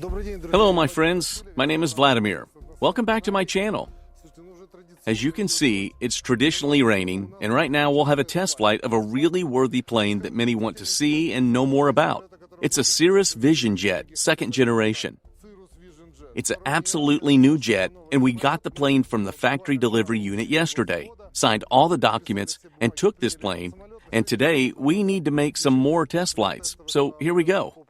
Hello, my friends. My name is Vladimir. Welcome back to my channel. As you can see, it's traditionally raining, and right now we'll have a test flight of a really worthy plane that many want to see and know more about. It's a Cirrus Vision Jet, second generation. It's an absolutely new jet, and we got the plane from the factory delivery unit yesterday, signed all the documents, and took this plane, and today we need to make some more test flights. So here we go.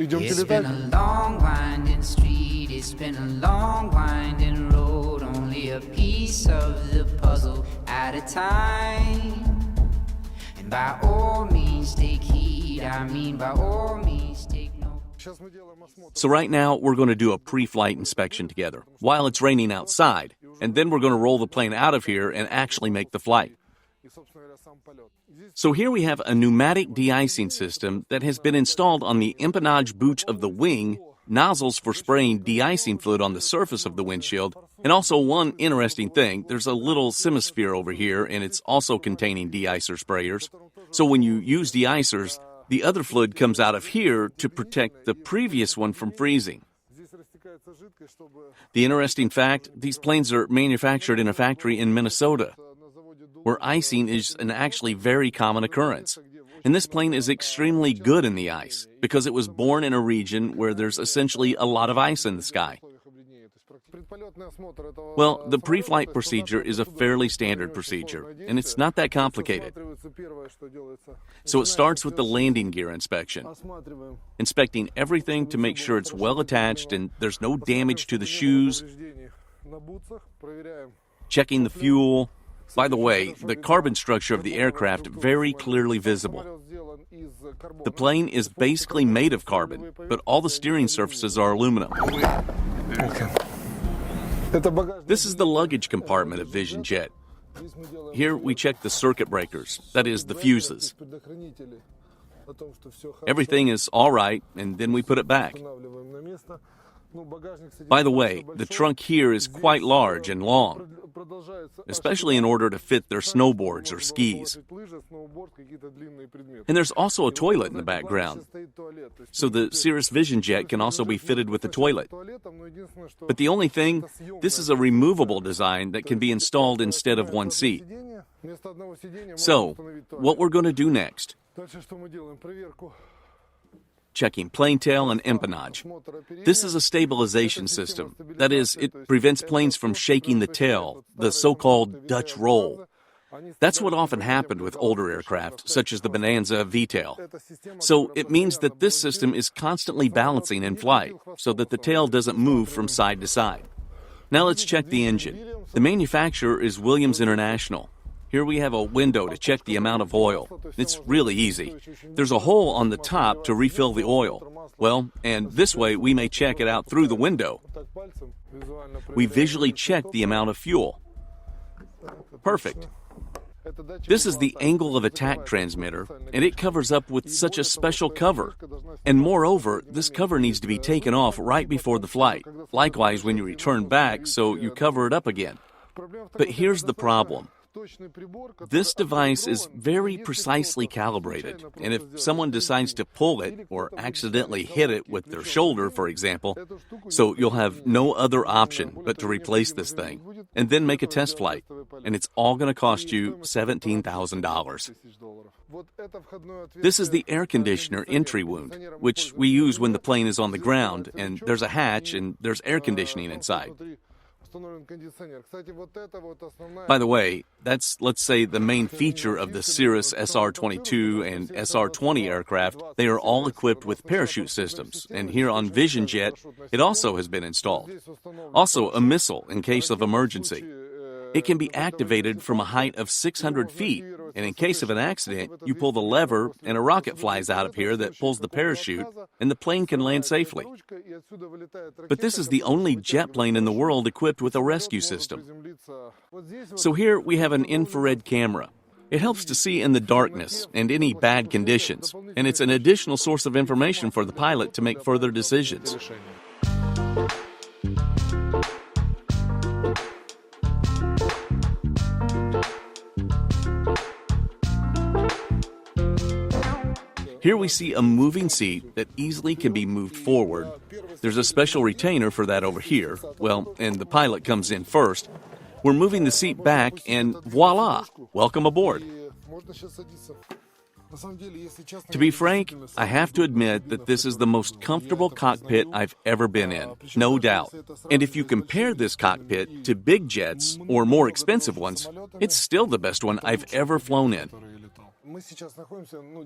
It's been a long winding street, it's been a long winding road, only a piece of the puzzle at a time. And by all means take heed, I mean by all means take note. So right now we're going to do a pre-flight inspection together while it's raining outside, and then we're going to roll the plane out of here and actually make the flight. So here we have a pneumatic de-icing system that has been installed on the empennage booch of the wing, nozzles for spraying de-icing fluid on the surface of the windshield, and also one interesting thing, there's a little semisphere over here and it's also containing de-icer sprayers. So when you use de-icers, the other fluid comes out of here to protect the previous one from freezing. The interesting fact, these planes are manufactured in a factory in Minnesota, where icing is an actually very common occurrence. And this plane is extremely good in the ice because it was born in a region where there's essentially a lot of ice in the sky. Well, the pre-flight procedure is a fairly standard procedure, and it's not that complicated. So it starts with the landing gear inspection, inspecting everything to make sure it's well attached and there's no damage to the shoes, checking the fuel. By the way, the carbon structure of the aircraft very clearly visible. The plane is basically made of carbon, but all the steering surfaces are aluminum. This is the luggage compartment of Vision Jet. Here we check the circuit breakers, that is, the fuses. Everything is all right, and then we put it back. By the way, the trunk here is quite large and long, especially in order to fit their snowboards or skis. And there's also a toilet in the background, so the Cirrus Vision Jet can also be fitted with a toilet. But the only thing, this is a removable design that can be installed instead of one seat. So, what we're going to do next? Checking plane tail and empennage. This is a stabilization system. That is, it prevents planes from shaking the tail, the so-called Dutch roll. That's what often happened with older aircraft, such as the Bonanza V-tail. So it means that this system is constantly balancing in flight, so that the tail doesn't move from side to side. Now let's check the engine. The manufacturer is Williams International. Here we have a window to check the amount of oil. It's really easy. There's a hole on the top to refill the oil. Well, and this way we may check it out through the window. We visually check the amount of fuel. Perfect. This is the angle of attack transmitter, and it covers up with such a special cover. And moreover, this cover needs to be taken off right before the flight. Likewise, when you return back, so you cover it up again. But here's the problem. This device is very precisely calibrated, and if someone decides to pull it or accidentally hit it with their shoulder, for example, so you'll have no other option but to replace this thing and then make a test flight, and it's all going to cost you $17,000. This is the air conditioner entry wound, which we use when the plane is on the ground, and there's a hatch and there's air conditioning inside. By the way, that's, let's say, the main feature of the Cirrus SR-22 and SR-20 aircraft. They are all equipped with parachute systems, and here on Vision Jet, it also has been installed. Also, a missile in case of emergency. It can be activated from a height of 600 feet, and in case of an accident, you pull the lever and a rocket flies out of here that pulls the parachute, and the plane can land safely. But this is the only jet plane in the world equipped with a rescue system. So here we have an infrared camera. It helps to see in the darkness and any bad conditions, and it's an additional source of information for the pilot to make further decisions. Here we see a moving seat that easily can be moved forward. There's a special retainer for that over here. Well, and the pilot comes in first. We're moving the seat back and voila, welcome aboard. To be frank, I have to admit that this is the most comfortable cockpit I've ever been in, no doubt. And if you compare this cockpit to big jets or more expensive ones, it's still the best one I've ever flown in.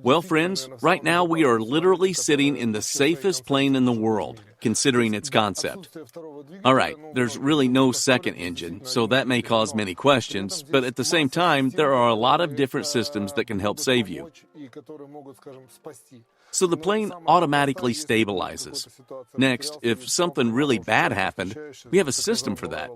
Well, friends, right now we are literally sitting in the safest plane in the world, considering its concept. All right, there's really no second engine, so that may cause many questions, but at the same time, there are a lot of different systems that can help save you. So the plane automatically stabilizes. Next, if something really bad happened, we have a system for that.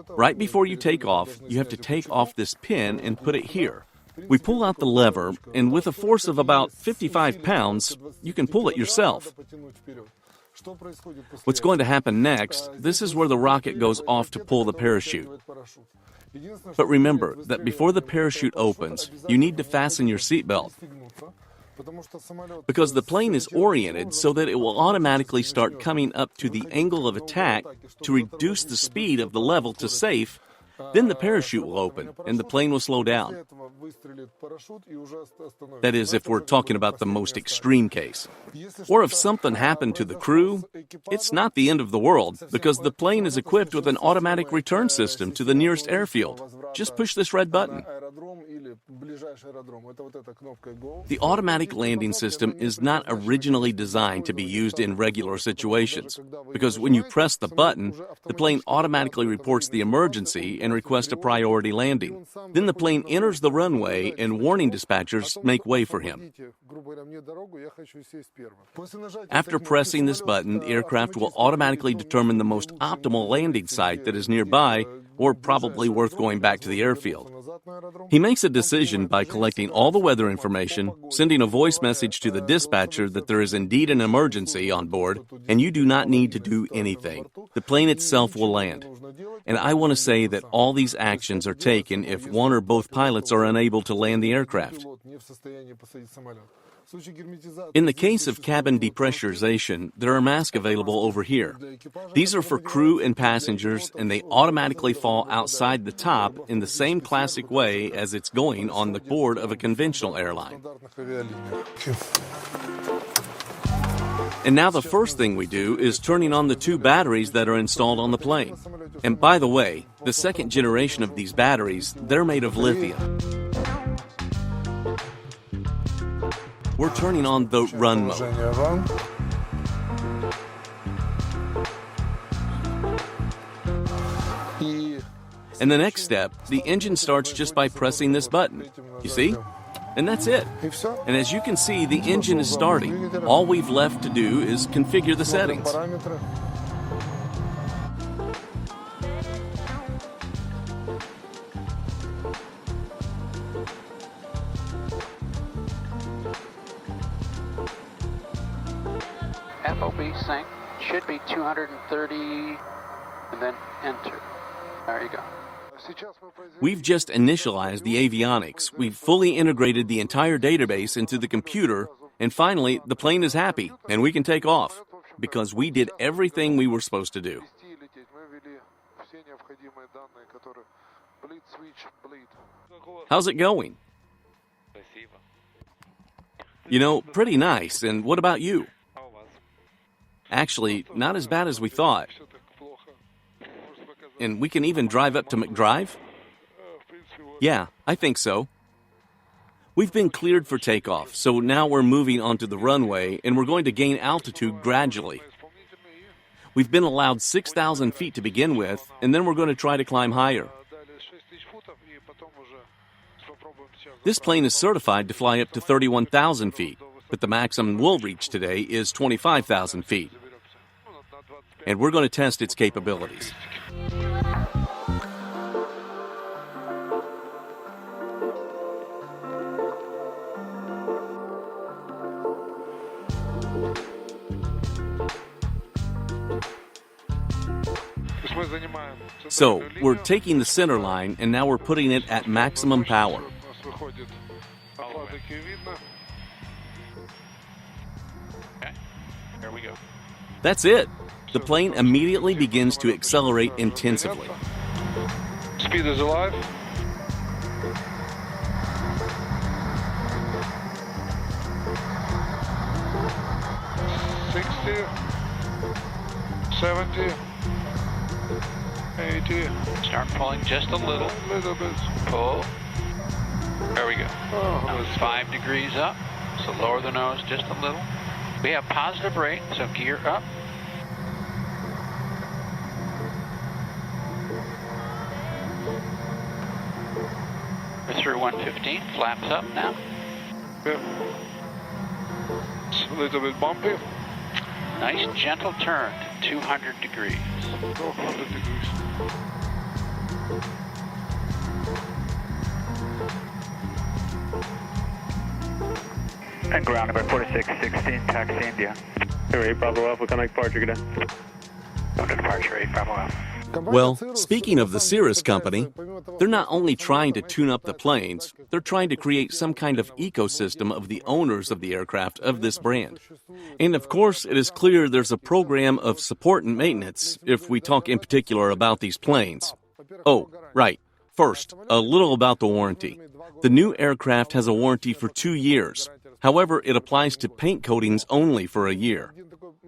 Right before you take off, you have to take off this pin and put it here. We pull out the lever, and with a force of about 55 pounds, you can pull it yourself. What's going to happen next, this is where the rocket goes off to pull the parachute. But remember that before the parachute opens, you need to fasten your seatbelt, because the plane is oriented so that it will automatically start coming up to the angle of attack to reduce the speed of the level to safe. Then the parachute will open, and the plane will slow down. That is, if we're talking about the most extreme case. Or if something happened to the crew, it's not the end of the world, because the plane is equipped with an automatic return system to the nearest airfield. Just push this red button. The automatic landing system is not originally designed to be used in regular situations, because when you press the button, the plane automatically reports the emergency and requests a priority landing. Then the plane enters the runway and warning dispatchers make way for him. After pressing this button, the aircraft will automatically determine the most optimal landing site that is nearby or probably worth going back to the airfield. He makes a decision by collecting all the weather information, sending a voice message to the dispatcher that there is indeed an emergency on board, and you do not need to do anything. The plane itself will land. And I want to say that all these actions are taken if one or both pilots are unable to land the aircraft. In the case of cabin depressurization, there are masks available over here. These are for crew and passengers, and they automatically fall outside the top in the same classic way as it's going on the board of a conventional airline. And now the first thing we do is turning on the 2 batteries that are installed on the plane. And by the way, the second generation of these batteries, they're made of lithium. We're turning on the run mode. And the next step, the engine starts just by pressing this button. You see? And that's it. And as you can see, the engine is starting. All we've left to do is configure the settings. FOB sync should be 230, and then enter. There you go. We've just initialized the avionics. We've fully integrated the entire database into the computer, and finally, the plane is happy, and we can take off, because we did everything we were supposed to do. How's it going? You know, pretty nice, and what about you? Actually, not as bad as we thought. And we can even drive up to McDrive? Yeah, I think so. We've been cleared for takeoff, so now we're moving onto the runway, and we're going to gain altitude gradually. We've been allowed 6,000 feet to begin with, and then we're going to try to climb higher. This plane is certified to fly up to 31,000 feet, but the maximum we'll reach today is 25,000 feet. And we're going to test its capabilities. So, we're taking the center line, and now we're putting it at maximum power. Here we go. That's it. The plane immediately begins to accelerate intensively. Speed is alive. $60, $70, $80. Start pulling just a little. A little bit. Pull. There we go. Oh, Now it's 5 degrees up, so lower the nose just a little. We have positive rate, so gear up. We're through 115, flaps up now. yeah. It's a little bit bumpy. Nice gentle turn to 200 degrees. 100 degrees. And ground number 4616, taxi India. Hey, Bravo Alpha, connect departure, good day. Go to departure 8, Bravo Alpha. Well, speaking of the Cirrus company, they're not only trying to tune up the planes, they're trying to create some kind of ecosystem of the owners of the aircraft of this brand. And of course, it is clear there's a program of support and maintenance if we talk in particular about these planes. Oh, right. First, a little about the warranty. The new aircraft has a warranty for 2 years. However, it applies to paint coatings only for a year.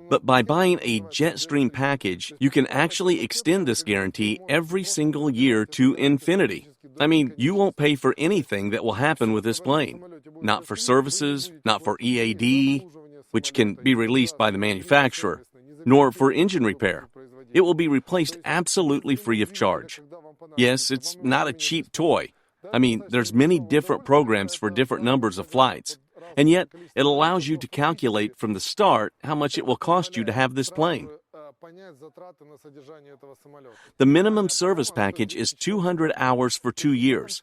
But by buying a Jetstream package, you can actually extend this guarantee every single year to infinity. I mean, you won't pay for anything that will happen with this plane. Not for services, not for EAD, which can be released by the manufacturer, nor for engine repair. It will be replaced absolutely free of charge. Yes, it's not a cheap toy. I mean, there's many different programs for different numbers of flights. And yet, it allows you to calculate from the start how much it will cost you to have this plane. The minimum service package is 200 hours for 2 years.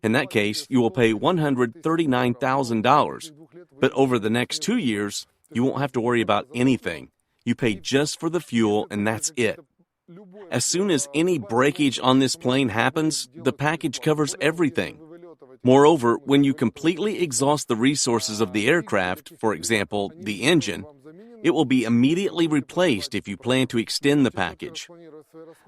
In that case, you will pay $139,000. But over the next 2 years, you won't have to worry about anything. You pay just for the fuel, and that's it. As soon as any breakage on this plane happens, the package covers everything. Moreover, when you completely exhaust the resources of the aircraft, for example, the engine, it will be immediately replaced if you plan to extend the package.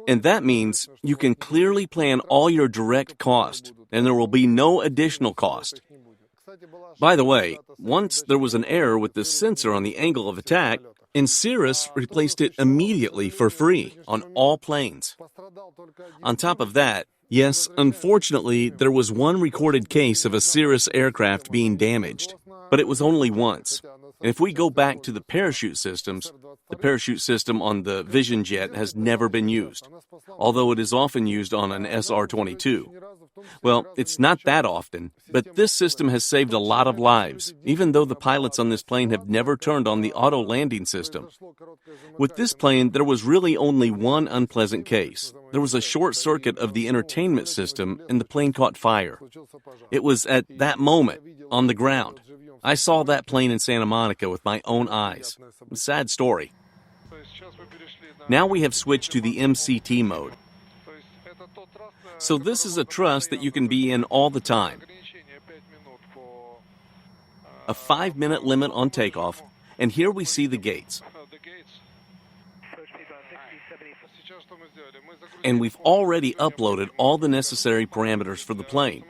And that means you can clearly plan all your direct cost, and there will be no additional cost. By the way, once there was an error with the sensor on the angle of attack, and Cirrus replaced it immediately for free on all planes. On top of that, yes, unfortunately, there was one recorded case of a Cirrus aircraft being damaged, but it was only once. And if we go back to the parachute systems, the parachute system on the Vision Jet has never been used, although it is often used on an SR-22. Well, it's not that often, but this system has saved a lot of lives, even though the pilots on this plane have never turned on the auto landing system. With this plane, there was really only one unpleasant case. There was a short circuit of the entertainment system, and the plane caught fire. It was at that moment, on the ground. I saw that plane in Santa Monica with my own eyes. Sad story. Now we have switched to the MCT mode. So this is a trust that you can be in all the time. A 5-minute limit on takeoff, and here we see the gates. And we've already uploaded all the necessary parameters for the plane.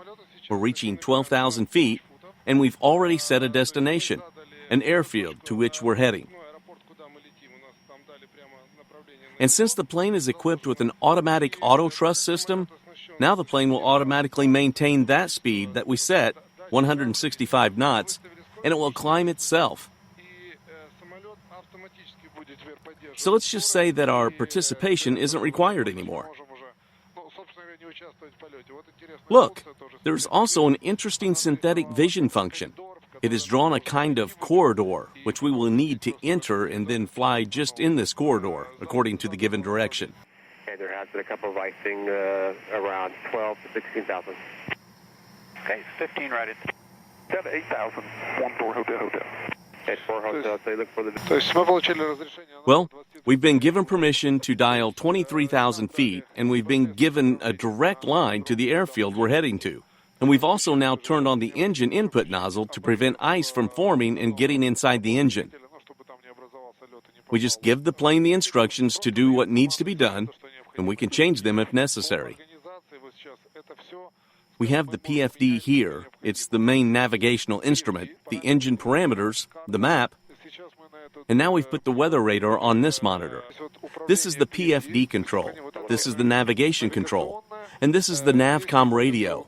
We're reaching 12,000 feet, and we've already set a destination, an airfield to which we're heading. And since the plane is equipped with an automatic Autotrust system, now the plane will automatically maintain that speed that we set, 165 knots, and it will climb itself. So let's just say that our participation isn't required anymore. Look, there's also an interesting synthetic vision function. It has drawn a kind of corridor, which we will need to enter and then fly just in this corridor, according to the given direction. Okay, there has been a couple of icing around 12 to 16,000. Okay, 15 right at 8,000. 14 hotel. Okay, 4 hotels, so look for the... То есть мы получили разрешение... Well, we've been given permission to dial 23,000 feet, and we've been given a direct line to the airfield we're heading to. And we've also now turned on the engine input nozzle to prevent ice from forming and getting inside the engine. We just give the plane the instructions to do what needs to be done, and we can change them if necessary. We have the PFD here. It's the main navigational instrument, the engine parameters, the map, and now we've put the weather radar on this monitor. This is the PFD control. This is the navigation control. And this is the Navcom radio.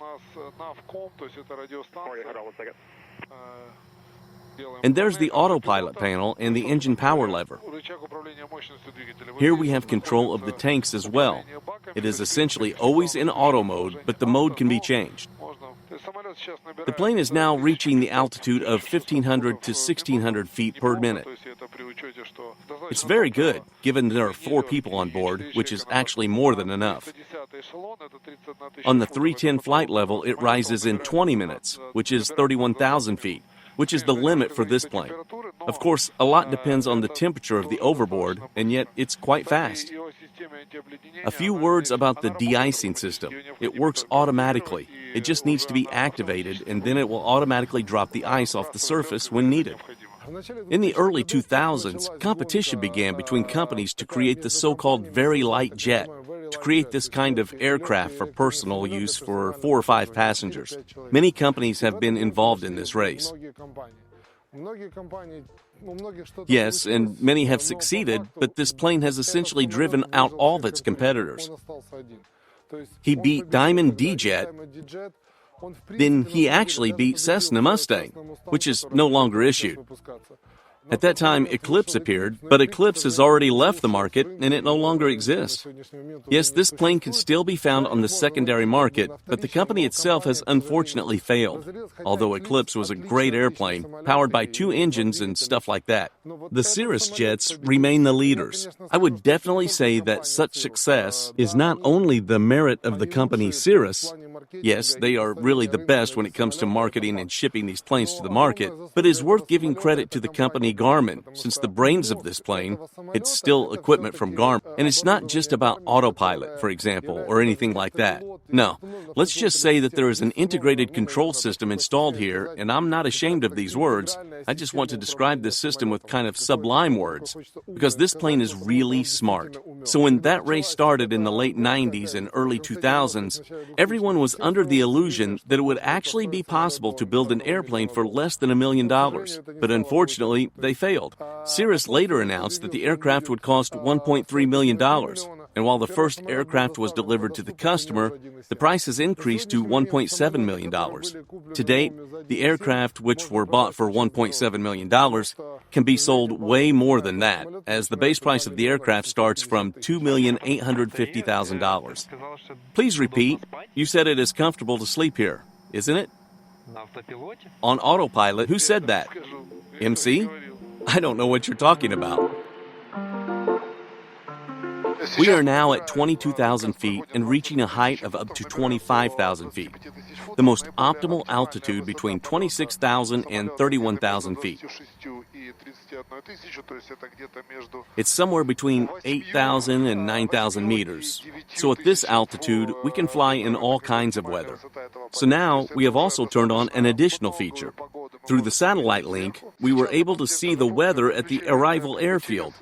And there's the autopilot panel and the engine power lever. Here we have control of the tanks as well. It is essentially always in auto mode, but the mode can be changed. The plane is now reaching the altitude of 1,500 to 1,600 feet per minute. It's very good, given there are 4 people on board, which is actually more than enough. On the 310 flight level, it rises in 20 minutes, which is 31,000 feet, which is the limit for this plane. Of course, a lot depends on the temperature of the overboard, and yet it's quite fast. A few words about the de-icing system. It works automatically. It just needs to be activated, and then it will automatically drop the ice off the surface when needed. In the early 2000s, competition began between companies to create the so-called very light jet, to create this kind of aircraft for personal use for 4 or 5 passengers. Many companies have been involved in this race. Yes, and many have succeeded, but this plane has essentially driven out all of its competitors. He beat Diamond D-Jet, then he actually beat Cessna Mustang, which is no longer issued. At that time, Eclipse appeared, but Eclipse has already left the market and it no longer exists. Yes, this plane can still be found on the secondary market, but the company itself has unfortunately failed, although Eclipse was a great airplane, powered by 2 engines and stuff like that. The Cirrus Jets remain the leaders. I would definitely say that such success is not only the merit of the company Cirrus. Yes, they are really the best when it comes to marketing and shipping these planes to the market, but it is worth giving credit to the company Garmin, since the brains of this plane, it's still equipment from Garmin. And it's not just about autopilot, for example, or anything like that. No, let's just say that there is an integrated control system installed here, and I'm not ashamed of these words. I just want to describe this system with kind of sublime words, because this plane is really smart. So when that race started in the late 90s and early 2000s, everyone was under the illusion that it would actually be possible to build an airplane for less than $1 million. But unfortunately, they failed. Cirrus later announced that the aircraft would cost $1.3 million. And while the first aircraft was delivered to the customer, the price has increased to $1.7 million. To date, the aircraft, which were bought for $1.7 million, can be sold way more than that, as the base price of the aircraft starts from $2,850,000. Please repeat. You said it is comfortable to sleep here, isn't it? On autopilot, who said that? MC? I don't know what you're talking about. We are now at 22,000 feet and reaching a height of up to 25,000 feet, the most optimal altitude between 26,000 and 31,000 feet. It's somewhere between 8,000 and 9,000 meters. So at this altitude, we can fly in all kinds of weather. So now we have also turned on an additional feature. Through the satellite link, we were able to see the weather at the arrival airfield.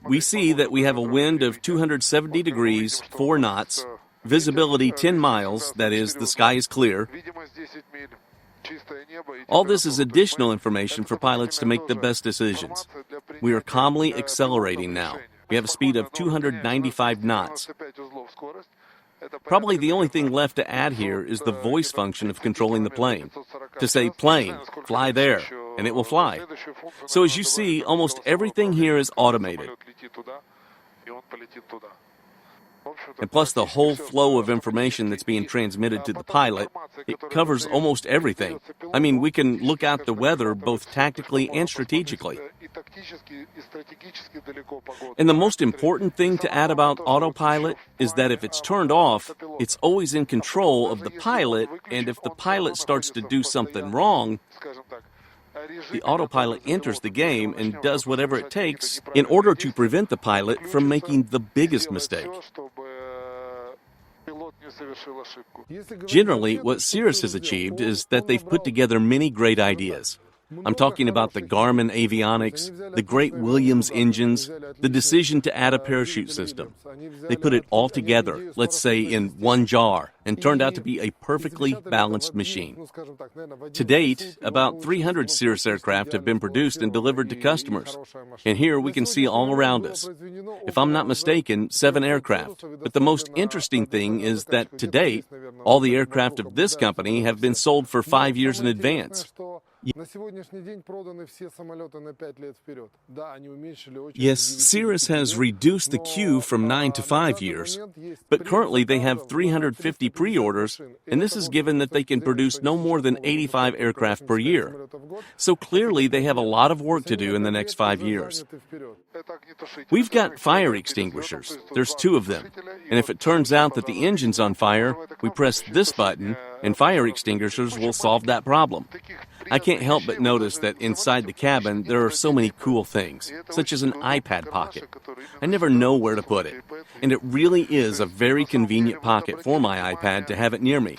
We see that we have a wind of 270 degrees, 4 knots, visibility 10 miles, that is, the sky is clear. All this is additional information for pilots to make the best decisions. We are calmly accelerating now. We have a speed of 295 knots. Probably the only thing left to add here is the voice function of controlling the plane. To say, plane, fly there, and it will fly. So as you see, almost everything here is automated. And plus the whole flow of information that's being transmitted to the pilot, it covers almost everything. I mean, we can look out the weather both tactically and strategically. And the most important thing to add about autopilot is that if it's turned off, it's always in control of the pilot, and if the pilot starts to do something wrong, the autopilot enters the game and does whatever it takes in order to prevent the pilot from making the biggest mistake. Generally, what Cirrus has achieved is that they've put together many great ideas. I'm talking about the Garmin avionics, the great Williams engines, the decision to add a parachute system. They put it all together, let's say in one jar, and turned out to be a perfectly balanced machine. To date, about 300 Cirrus aircraft have been produced and delivered to customers. And here we can see all around us. If I'm not mistaken, 7 aircraft. But the most interesting thing is that to date, all the aircraft of this company have been sold for 5 years in advance. Yes, Cirrus has reduced the queue from 9 to 5 years, but currently they have 350 pre-orders, and this is given that they can produce no more than 85 aircraft per year. So clearly they have a lot of work to do in the next 5 years. We've got fire extinguishers. There's 2 of them. And if it turns out that the engine's on fire, we press this button, and fire extinguishers will solve that problem. I can't help but notice that inside the cabin there are so many cool things, such as an iPad pocket. I never know where to put it, and it really is a very convenient pocket for my iPad to have it near me.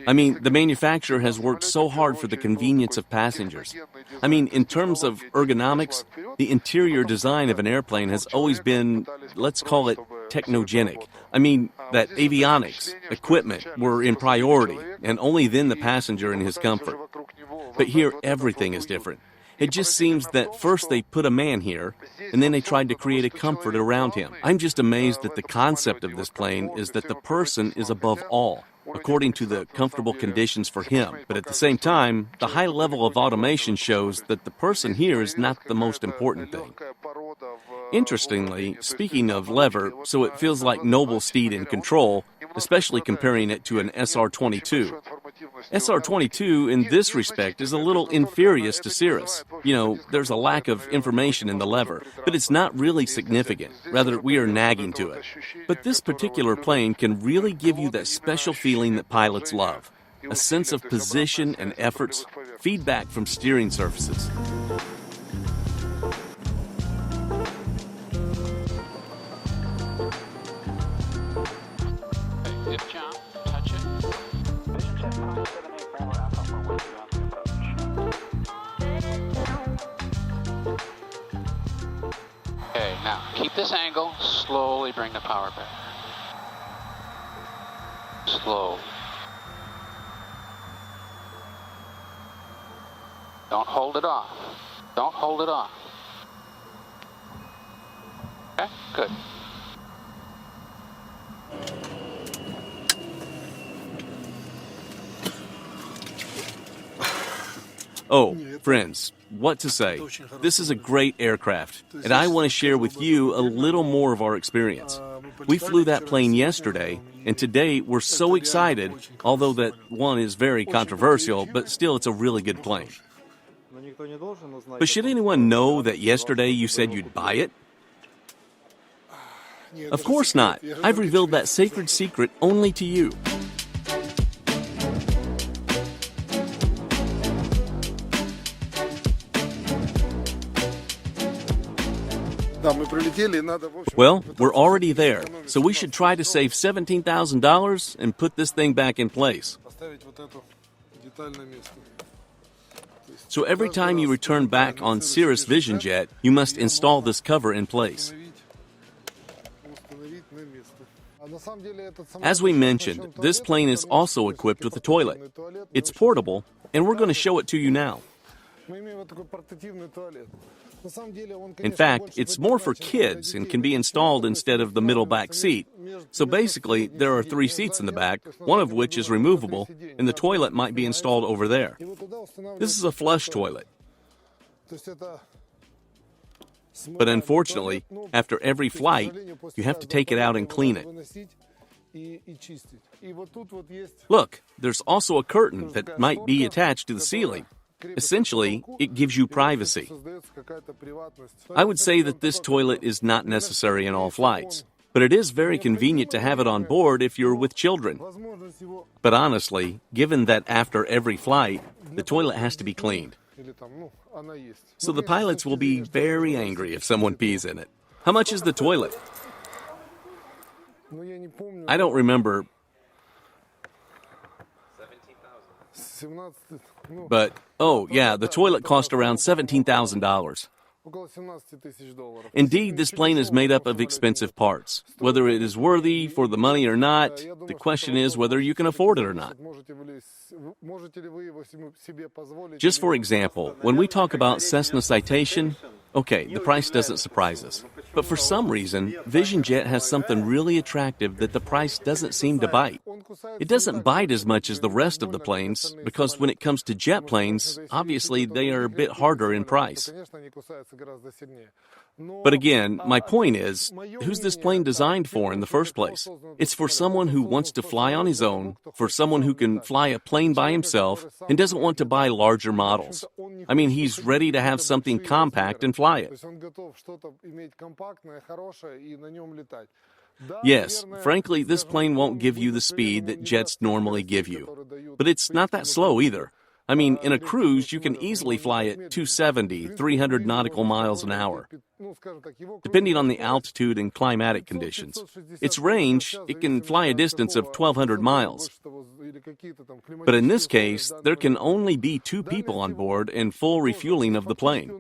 I mean, the manufacturer has worked so hard for the convenience of passengers. I mean, in terms of ergonomics, the interior design of an airplane has always been, let's call it, technogenic. I mean, that avionics, equipment were in priority, and only then the passenger and his comfort. But here, everything is different. It just seems that first they put a man here, and then they tried to create a comfort around him. I'm just amazed that the concept of this plane is that the person is above all, according to the comfortable conditions for him. But at the same time, the high level of automation shows that the person here is not the most important thing. Interestingly, speaking of lever, so it feels like noble steed in control, especially comparing it to an SR-22. SR-22 in this respect is a little inferior to Cirrus. You know, there's a lack of information in the lever, but it's not really significant. Rather, we are nagging to it. But this particular plane can really give you that special feeling that pilots love. A sense of position and efforts, feedback from steering surfaces. Okay, now keep this angle, slowly bring the power back. Slow. Don't hold it off. Don't hold it off. Okay, good. Oh, friends, what to say? This is a great aircraft, and I want to share with you a little more of our experience. We flew that plane yesterday, and today we're so excited, although that one is very controversial, but still it's a really good plane. But should anyone know that yesterday you said you'd buy it? Of course not. I've revealed that sacred secret only to you. Well, we're already there, so we should try to save $17,000 and put this thing back in place. So every time you return back on Cirrus Vision Jet, you must install this cover in place. As we mentioned, this plane is also equipped with a toilet. It's portable, and we're going to show it to you now. In fact, it's more for kids and can be installed instead of the middle back seat. So basically, there are 3 seats in the back, one of which is removable, and the toilet might be installed over there. This is a flush toilet. But unfortunately, after every flight, you have to take it out and clean it. Look, there's also a curtain that might be attached to the ceiling. Essentially, it gives you privacy. I would say that this toilet is not necessary in all flights, but it is very convenient to have it on board if you're with children. But honestly, given that after every flight, the toilet has to be cleaned. So the pilots will be very angry if someone pees in it. How much is the toilet? I don't remember. But, oh yeah, the toilet cost around $17,000. Indeed, this plane is made up of expensive parts. Whether it is worthy for the money or not, the question is whether you can afford it or not. Just for example, when we talk about Cessna Citation, okay, the price doesn't surprise us. But for some reason, Vision Jet has something really attractive that the price doesn't seem to bite. It doesn't bite as much as the rest of the planes, because when it comes to jet planes, obviously they are a bit harder in price. But again, my point is, who's this plane designed for in the first place? It's for someone who wants to fly on his own, for someone who can fly a plane by himself and doesn't want to buy larger models. I mean, he's ready to have something compact and fly it. Yes, frankly, this plane won't give you the speed that jets normally give you. But it's not that slow either. I mean, in a cruise, you can easily fly at 270, 300 nautical miles an hour, depending on the altitude and climatic conditions. Its range, it can fly a distance of 1,200 miles. But in this case, there can only be 2 people on board and full refueling of the plane.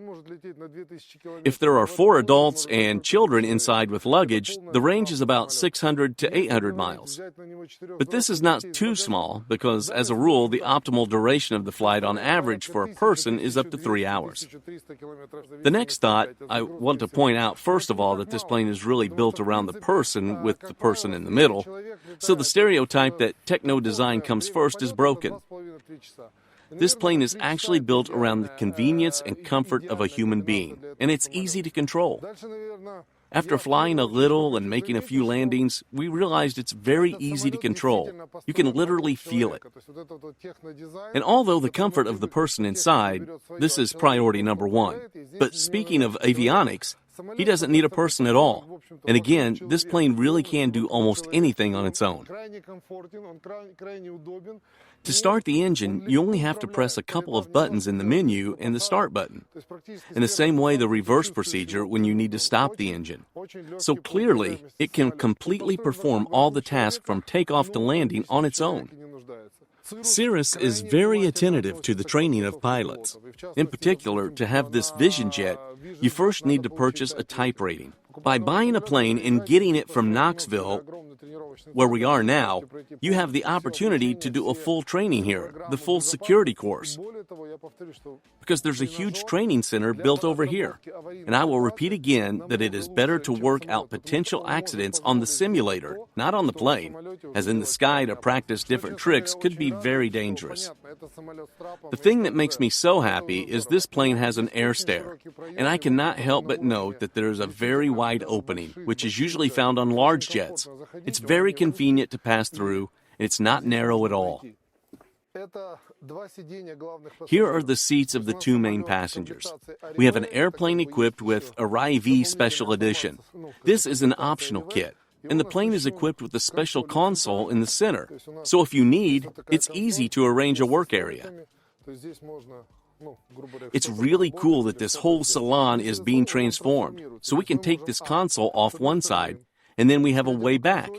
If there are 4 adults and children inside with luggage, the range is about 600 to 800 miles. But this is not too small because, as a rule, the optimal duration of the flight on average for a person is up to 3 hours. The next thought, I want to point out first of all that this plane is really built around the person with the person in the middle, so the stereotype that techno design comes first is broken. This plane is actually built around the convenience and comfort of a human being, and it's easy to control. After flying a little and making a few landings, we realized it's very easy to control. You can literally feel it. And although the comfort of the person inside, this is priority number 1. But speaking of avionics, he doesn't need a person at all. And again, this plane really can do almost anything on its own. To start the engine, you only have to press a couple of buttons in the menu and the start button. In the same way the reverse procedure when you need to stop the engine. So clearly, it can completely perform all the tasks from takeoff to landing on its own. Cirrus is very attentive to the training of pilots. In particular, to have this Vision Jet, you first need to purchase a type rating. By buying a plane and getting it from Knoxville, where we are now, you have the opportunity to do a full training here, the full security course. Because there's a huge training center built over here. And I will repeat again that it is better to work out potential accidents on the simulator, not on the plane, as in the sky to practice different tricks could be very dangerous. The thing that makes me so happy is this plane has an air stair, and I cannot help but note that there is a very wide opening, which is usually found on large jets. It's very convenient to pass through, and it's not narrow at all. Here are the seats of the 2 main passengers. We have an airplane equipped with Arrivee Special Edition. This is an optional kit, and the plane is equipped with a special console in the center. So if you need, it's easy to arrange a work area. It's really cool that this whole salon is being transformed, so we can take this console off one side, and then we have a way back.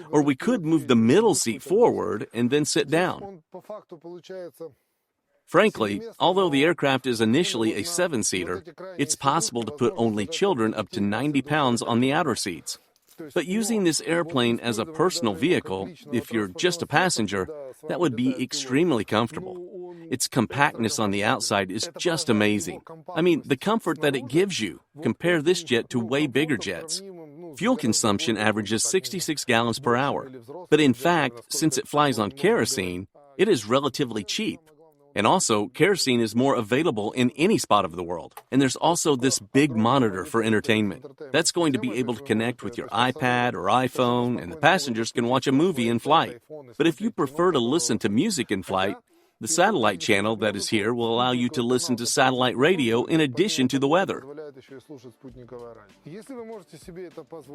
Or we could move the middle seat forward and then sit down. Frankly, although the aircraft is initially a 7-seater, it's possible to put only children up to 90 pounds on the outer seats. But using this airplane as a personal vehicle, if you're just a passenger, that would be extremely comfortable. Its compactness on the outside is just amazing. I mean, the comfort that it gives you. Compare this jet to way bigger jets. Fuel consumption averages 66 gallons per hour. But in fact, since it flies on kerosene, it is relatively cheap. And also, kerosene is more available in any spot of the world. And there's also this big monitor for entertainment. That's going to be able to connect with your iPad or iPhone, and the passengers can watch a movie in flight. But if you prefer to listen to music in flight, the satellite channel that is here will allow you to listen to satellite radio in addition to the weather.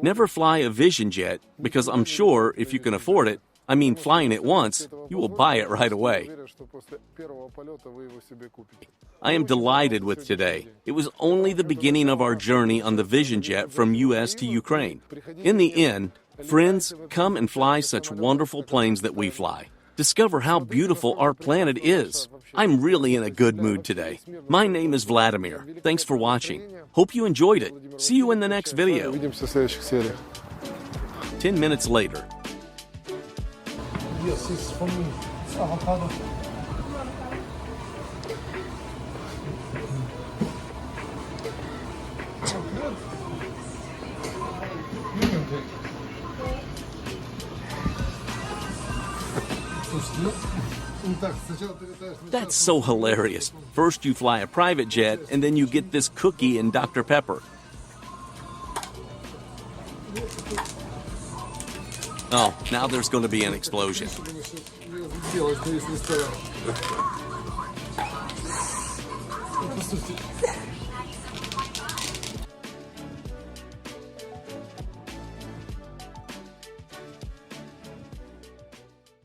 Never fly a Vision Jet, because I'm sure if you can afford it, I mean flying it once, you will buy it right away. I am delighted with today. It was only the beginning of our journey on the Vision Jet from U.S. to Ukraine. In the end, friends, come and fly such wonderful planes that we fly. Discover how beautiful our planet is. I'm really in a good mood today. My name is Vladimir. Thanks for watching. Hope you enjoyed it. See you in the next video. Увидимся в следующих сериях. 10 minutes later. Yes, it's for me. It's avocado. That's so hilarious. First you fly a private jet, and then you get this cookie and Dr. Pepper. Oh, now there's going to be an explosion. Делать, если